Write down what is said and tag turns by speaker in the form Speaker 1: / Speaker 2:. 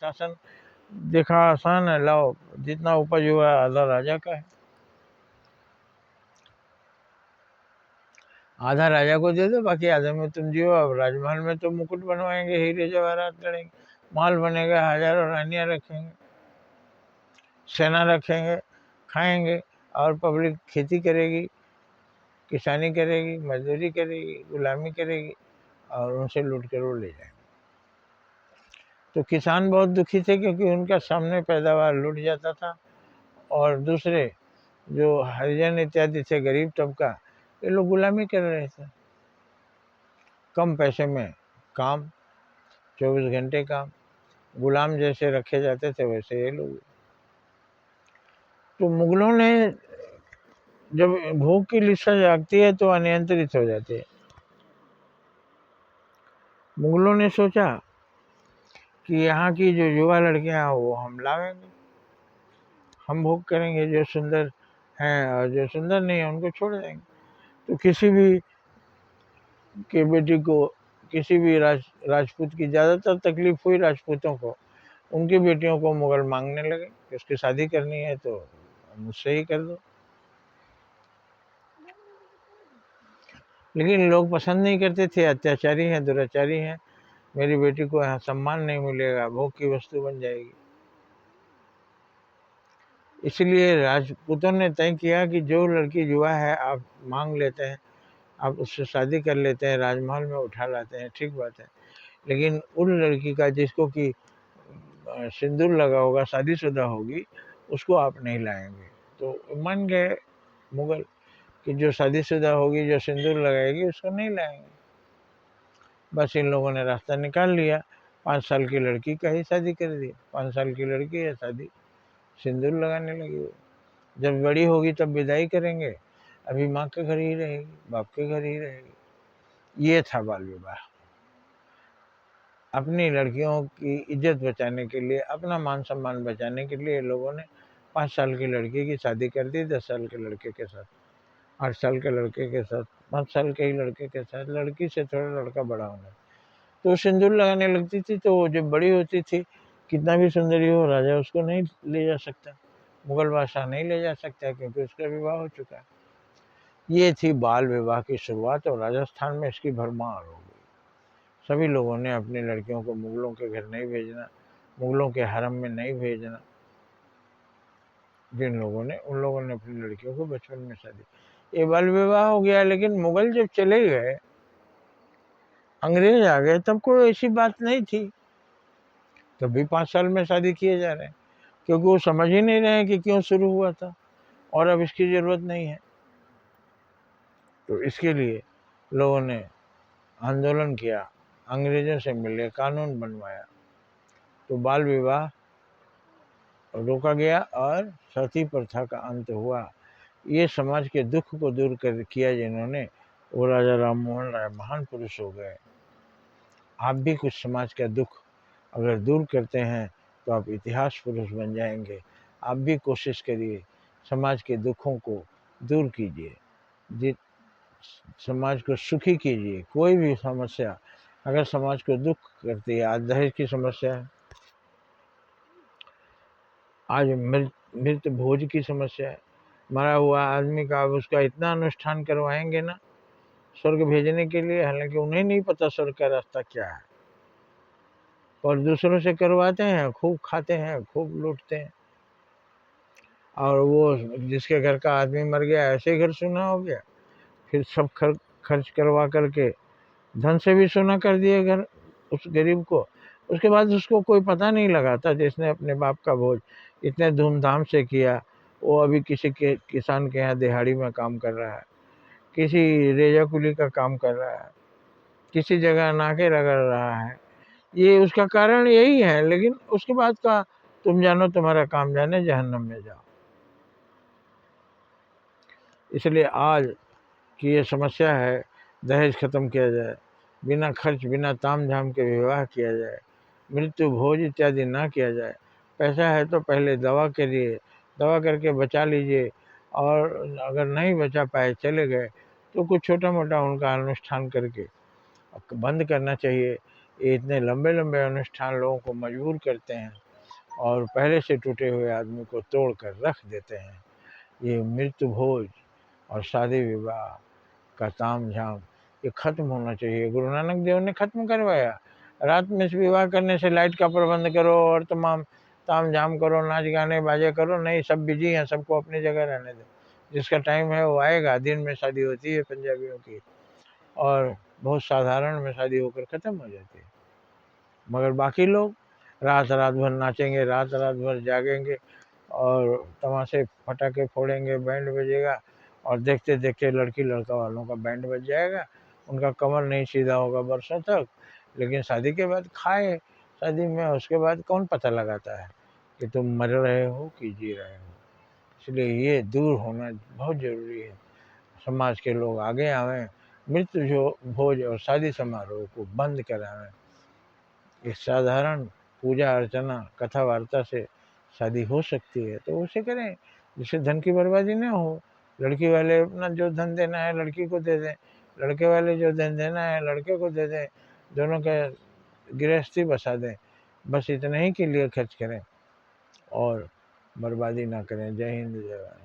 Speaker 1: शासन देखा आसान है, लाओ जितना उपज हुआ आधा राजा का है, आधा राजा को दे दो, बाकी आधे में तुम जियो। अब राजमहल में तो मुकुट बनवाएंगे, हीरे जवाहरात लड़ेंगे, माल बनेगा, हजारों रानियां रखेंगे, सेना रखेंगे, खाएंगे, और पब्लिक खेती करेगी, किसानी करेगी, मजदूरी करेगी, गुलामी करेगी, और उनसे लूट कर वो ले जाएंगे। तो किसान बहुत दुखी थे, क्योंकि उनका सामने पैदावार लूट जाता था, और दूसरे जो हरिजन इत्यादि थे, गरीब तबका, ये लोग गुलामी कर रहे थे। कम पैसे में काम, 24 घंटे काम, गुलाम जैसे रखे जाते थे वैसे ये लोग। तो मुगलों ने, जब भूख की लिस्सा जागती है तो अनियंत्रित हो जाती है। मुगलों ने सोचा कि यहाँ की जो युवा लड़कियां हैं वो हम लावेंगे, हम भोग करेंगे, जो सुंदर हैं, और जो सुंदर नहीं है उनको छोड़ देंगे। तो किसी भी के बेटी को, किसी भी राजपूत की ज़्यादातर तकलीफ हुई राजपूतों को, उनकी बेटियों को मुगल मांगने लगे कि उसकी शादी करनी है तो मुझसे ही कर दो। लेकिन लोग पसंद नहीं करते थे, अत्याचारी हैं, दुराचारी हैं, मेरी बेटी को यहाँ सम्मान नहीं मिलेगा, भोग की वस्तु बन जाएगी। इसलिए राजपूतों ने तय किया कि जो लड़की युवा है आप मांग लेते हैं, आप उससे शादी कर लेते हैं, राजमहल में उठा लाते हैं, ठीक बात है, लेकिन उन लड़की का जिसको कि सिंदूर लगा होगा, शादीशुदा होगी, उसको आप नहीं लाएंगे। तो मान गए मुगल कि जो शादीशुदा होगी, जो सिंदूर लगाएगी, उसको नहीं लाएंगे। बस इन लोगों ने रास्ता निकाल लिया, 5 साल की लड़की का ही शादी कर दी। 5 साल की लड़की है, शादी, सिंदूर लगाने लगी वो। जब बड़ी होगी तब विदाई करेंगे, अभी माँ के घर ही रहेगी, बाप के घर ही रहेगी। ये था बाल विवाह। अपनी लड़कियों की इज्जत बचाने के लिए, अपना मान सम्मान बचाने के लिए लोगों ने 5 साल की लड़की की शादी कर दी 10 साल के लड़के के साथ, 8 साल के लड़के के साथ, 5 साल के ही लड़के के साथ। लड़की से थोड़ा लड़का बड़ा होना, तो सिंदूर लगाने लगती थी। तो जब बड़ी होती थी, कितना भी सुंदरी हो, राजा उसको नहीं ले जा सकता, मुगल बादशाह नहीं ले जा सकता, क्योंकि उसका विवाह हो चुका है। ये थी बाल विवाह की शुरुआत, और राजस्थान में इसकी भरमार हो गई। सभी लोगों ने अपनी लड़कियों को मुगलों के घर नहीं भेजना, मुगलों के हरम में नहीं भेजना। जिन लोगों ने, उन लोगों ने अपनी लड़कियों को बचपन में शादी, ये बाल विवाह हो गया। लेकिन मुगल जब चले गए, अंग्रेज आ गए, तब कोई ऐसी बात नहीं थी, तब भी 5 साल में शादी किए जा रहे हैं, क्योंकि वो समझ ही नहीं रहे हैं कि क्यों शुरू हुआ था और अब इसकी जरूरत नहीं है। तो इसके लिए लोगों ने आंदोलन किया, अंग्रेजों से मिले, कानून बनवाया, तो बाल विवाह रोका गया और सती प्रथा का अंत हुआ। ये समाज के दुख को दूर कर किया जिन्होंने, वो राजा राम मोहन राय महान पुरुष हो गए। आप भी कुछ समाज का दुख अगर दूर करते हैं तो आप इतिहास पुरुष बन जाएंगे। आप भी कोशिश करिए, समाज के दुखों को दूर कीजिए, समाज को सुखी कीजिए। कोई भी समस्या अगर समाज को दुख करती है, आज दहेज की समस्या है, आज मृत भोज की समस्या है, मरा हुआ आदमी का अब उसका इतना अनुष्ठान करवाएंगे ना स्वर्ग भेजने के लिए, हालांकि उन्हें नहीं पता स्वर्ग का रास्ता क्या है, और दूसरों से करवाते हैं, खूब खाते हैं, खूब लूटते हैं। और वो जिसके घर का आदमी मर गया, ऐसे ही घर सूना हो गया, फिर सब खर्च करवा करके धन से भी सोना कर दिए घर उस गरीब को। उसके बाद उसको कोई पता नहीं लगाता, जिसने अपने बाप का भोज इतने धूमधाम से किया, वो अभी किसी के किसान के यहाँ दिहाड़ी में काम कर रहा है, किसी रेजा कुली का काम कर रहा है, किसी जगह नाके रगड़ रहा है। ये उसका कारण यही है। लेकिन उसके बाद का तुम जानो, तुम्हारा काम जाने, जहन्नम में जाओ। इसलिए आज की ये समस्या है, दहेज खत्म किया जाए, बिना खर्च बिना ताम झाम के विवाह किया जाए, मृत्यु भोज इत्यादि ना किया जाए। पैसा है तो पहले दवा करिए, दवा करके बचा लीजिए, और अगर नहीं बचा पाए, चले गए, तो कुछ छोटा मोटा उनका अनुष्ठान करके बंद करना चाहिए। ये इतने लंबे लंबे अनुष्ठान लोगों को मजबूर करते हैं और पहले से टूटे हुए आदमी को तोड़ कर रख देते हैं। ये मृत्यु भोज और शादी विवाह का ताम झाम ये खत्म होना चाहिए। गुरु नानक देव ने खत्म करवाया। रात में विवाह करने से लाइट का प्रबंध करो और तमाम ताम झाम करो, नाच गाने बाजे करो, नहीं, सब बिजी हैं, सबको अपनी जगह रहने दो। जिसका टाइम है वो आएगा। दिन में शादी होती है पंजाबियों की और बहुत साधारण में शादी होकर ख़त्म हो जाती है। मगर बाकी लोग रात रात भर नाचेंगे, रात रात भर जागेंगे और तमाशे पटाखे फोड़ेंगे, बैंड बजेगा और देखते देखते लड़की लड़का वालों का बैंड बज जाएगा। उनका कमर नहीं सीधा होगा बरसों तक, लेकिन शादी के बाद खाए शादी में, उसके बाद कौन पता लगाता है कि तुम मर रहे हो कि जी रहे हो। इसलिए ये दूर होना बहुत ज़रूरी है। समाज के लोग आगे आवें, मृत्यु जो भोज और शादी समारोह को बंद करावें। एक साधारण पूजा अर्चना कथा वार्ता से शादी हो सकती है तो उसे करें, जिससे धन की बर्बादी ना हो। लड़की वाले अपना जो धन देना है लड़की को दे दें, लड़के वाले जो धन देना है लड़के को दे दें, दोनों का गृहस्थी बसा दें। बस इतने ही के लिए खर्च करें और बर्बादी ना करें। जय हिंद, जय भारत।